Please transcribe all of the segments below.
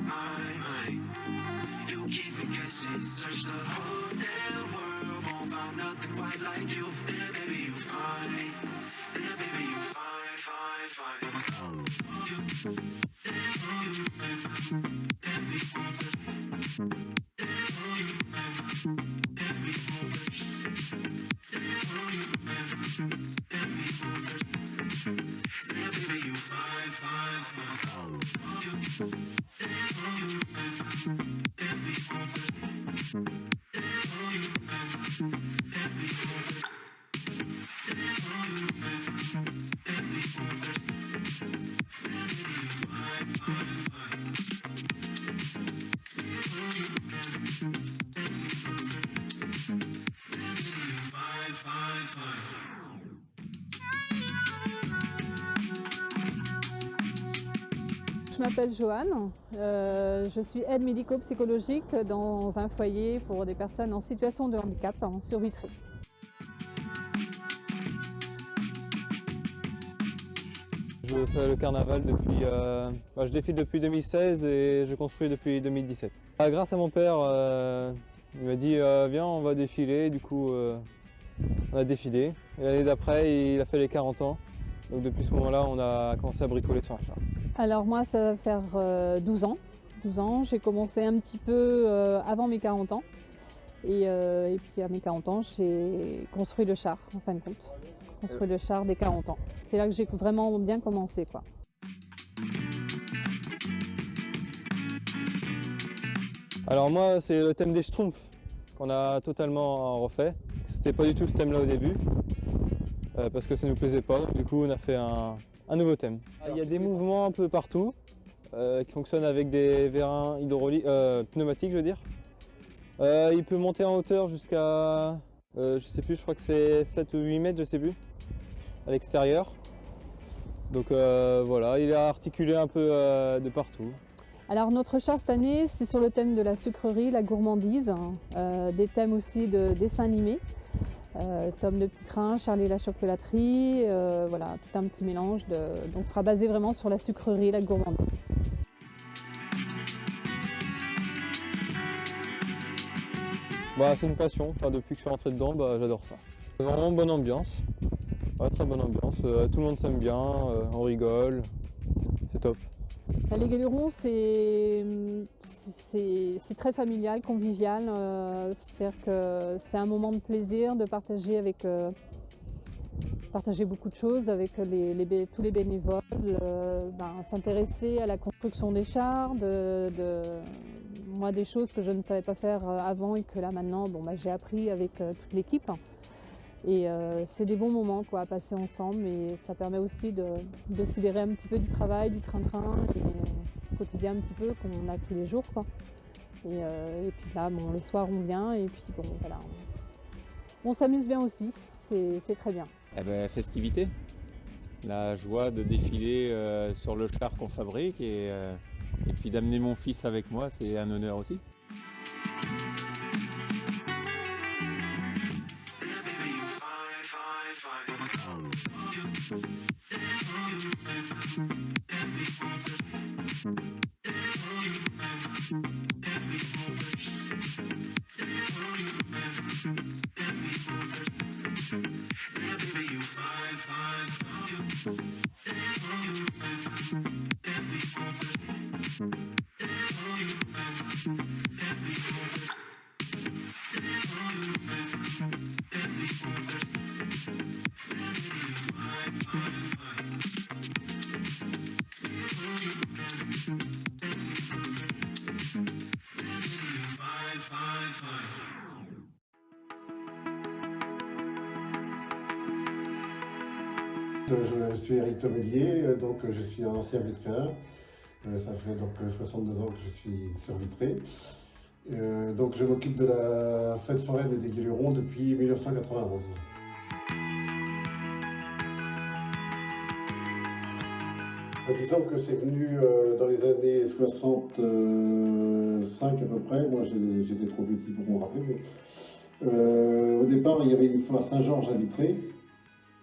my mind. You keep me guessing, search the whole damn world, won't find nothing quite like you. Then baby you fine, then baby you fine, fine, fine. You, then we move it. Yeah, baby, you fine, fine, fine. Fine, fine, fine. Je m'appelle Joanne, je suis aide médico-psychologique dans un foyer pour des personnes en situation de handicap sur Vitry. Je fais le carnaval depuis, je défile depuis 2016 et je construis depuis 2017. Grâce à mon père, il m'a dit viens on va défiler, du coup on a défilé. Et l'année d'après il a fait les 40 ans, donc depuis ce moment-là on a commencé à bricoler sur un char. Alors moi ça va faire 12 ans. J'ai commencé un petit peu avant mes 40 ans et puis à mes 40 ans j'ai construit le char en fin de compte. Construit le char des 40 ans. C'est là que j'ai vraiment bien commencé, quoi. Alors moi c'est le thème des Schtroumpfs qu'on a totalement refait. C'était pas du tout ce thème-là au début parce que ça nous plaisait pas. Du coup on a fait un nouveau thème. Il y a des mouvements un peu partout qui fonctionnent avec des vérins pneumatiques, je veux dire. Il peut monter en hauteur jusqu'à, je sais plus, je crois que c'est 7 ou 8 mètres, je sais plus, à l'extérieur. Donc voilà, il est articulé un peu de partout. Alors notre char cette année, c'est sur le thème de la sucrerie, la gourmandise, des thèmes aussi de dessins animés. Tom le petit train, Charlie la chocolaterie, voilà, tout un petit mélange. Donc ce sera basé vraiment sur la sucrerie, la gourmandise. Bah, c'est une passion, enfin, depuis que je suis rentré dedans, j'adore ça. Vraiment bonne ambiance, ouais, très bonne ambiance, tout le monde s'aime bien, on rigole, c'est top. Les Galurons, c'est très familial, convivial. C'est-à-dire que c'est un moment de plaisir de partager partager beaucoup de choses avec tous les bénévoles, s'intéresser à la construction des chars, moi des choses que je ne savais pas faire avant et que là maintenant j'ai appris avec toute l'équipe. Et c'est des bons moments quoi, à passer ensemble et ça permet aussi de se libérer un petit peu du travail, du train-train et du quotidien un petit peu qu'on a tous les jours, quoi. Et puis là, le soir on vient et puis voilà, on s'amuse bien aussi, c'est très bien. Eh ben, festivité, la joie de défiler sur le char qu'on fabrique et puis d'amener mon fils avec moi, c'est un honneur aussi. Je suis Éric Tomelier, donc je suis ancien vitréen. Ça fait donc 62 ans que je suis sur Vitré. Donc je m'occupe de la fête foraine des Galurons depuis 1991. Disons que c'est venu dans les années 65 à peu près. Moi j'étais trop petit pour me rappeler. Mais, au départ il y avait une foire Saint-Georges à Vitré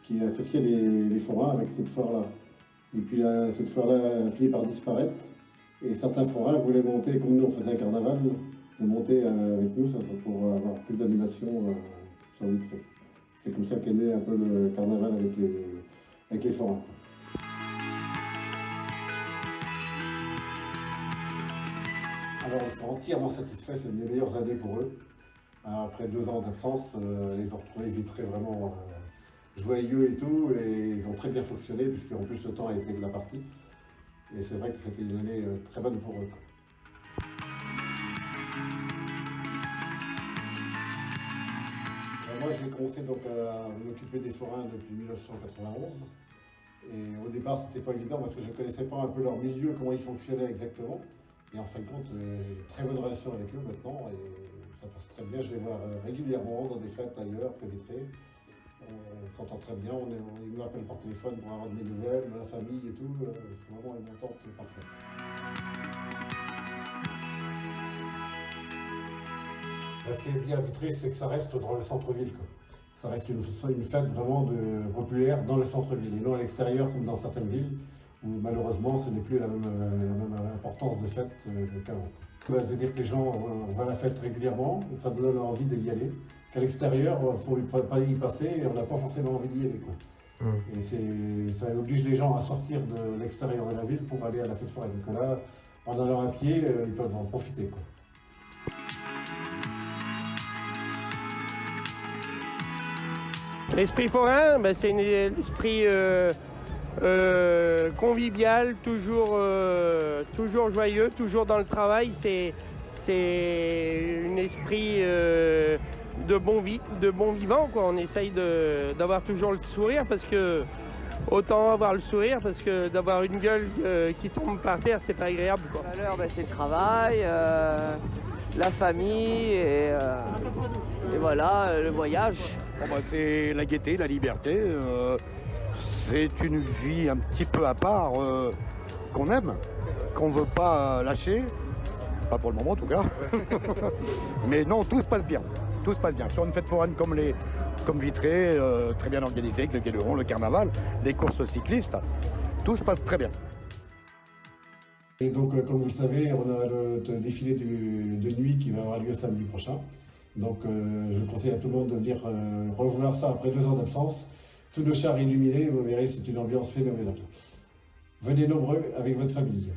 qui associait les forains avec cette foire-là. Et puis cette foire-là a fini par disparaître. Et certains forains voulaient monter, comme nous on faisait un carnaval, de monter avec nous, ça c'est pour avoir plus d'animation sur Vitré. C'est comme ça qu'est né un peu le carnaval avec les forains. Alors ils sont entièrement satisfaits, c'est une des meilleures années pour eux. Après 2 ans d'absence, ils ont retrouvé Vitré vraiment joyeux et tout, et ils ont très bien fonctionné, puisqu'en plus le temps a été de la partie. Et c'est vrai que c'était une année très bonne pour eux. Moi j'ai commencé donc à m'occuper des forains depuis 1991. Et au départ c'était pas évident parce que je ne connaissais pas un peu leur milieu, comment ils fonctionnaient exactement. Et en fin de compte, j'ai une très bonne relation avec eux maintenant et ça passe très bien. Je les vois régulièrement dans des fêtes ailleurs que Vitré. On s'entend très bien, ils m'appellent par téléphone pour avoir de mes nouvelles, de la famille et tout. C'est vraiment une entente parfaite. Ce qui est bien à Vitré, c'est que ça reste dans le centre-ville. Ça reste une fête vraiment populaire dans le centre-ville et non à l'extérieur comme dans certaines villes où malheureusement ce n'est plus la même importance de fête qu'avant. C'est-à-dire que les gens voient la fête régulièrement, ça nous donne envie d'y aller. Qu'à l'extérieur, il ne faut pas y passer et on n'a pas forcément envie d'y aller. Et ça oblige les gens à sortir de l'extérieur de la ville pour aller à la fête foraine. Donc là, en allant à pied, ils peuvent en profiter. L'esprit forain, c'est l'esprit convivial, toujours joyeux, toujours dans le travail. C'est un esprit de bon vivant, quoi. On essaye d'avoir toujours le sourire parce que autant avoir le sourire parce que d'avoir une gueule qui tombe par terre, c'est pas agréable, quoi. La valeur, c'est le travail, la famille et voilà, le voyage. C'est la gaieté, la liberté. C'est une vie un petit peu à part qu'on aime, qu'on ne veut pas lâcher. Pas pour le moment en tout cas. Mais non, tout se passe bien. Tout se passe bien. Sur une fête foraine comme Vitré, très bien organisée, avec le Gaileron, le carnaval, les courses cyclistes, tout se passe très bien. Et donc, comme vous le savez, on a le défilé de nuit qui va avoir lieu samedi prochain. Donc, je conseille à tout le monde de venir revoir ça après 2 ans d'absence. Tous nos chars illuminés, vous verrez, c'est une ambiance phénoménale. Venez nombreux avec votre famille.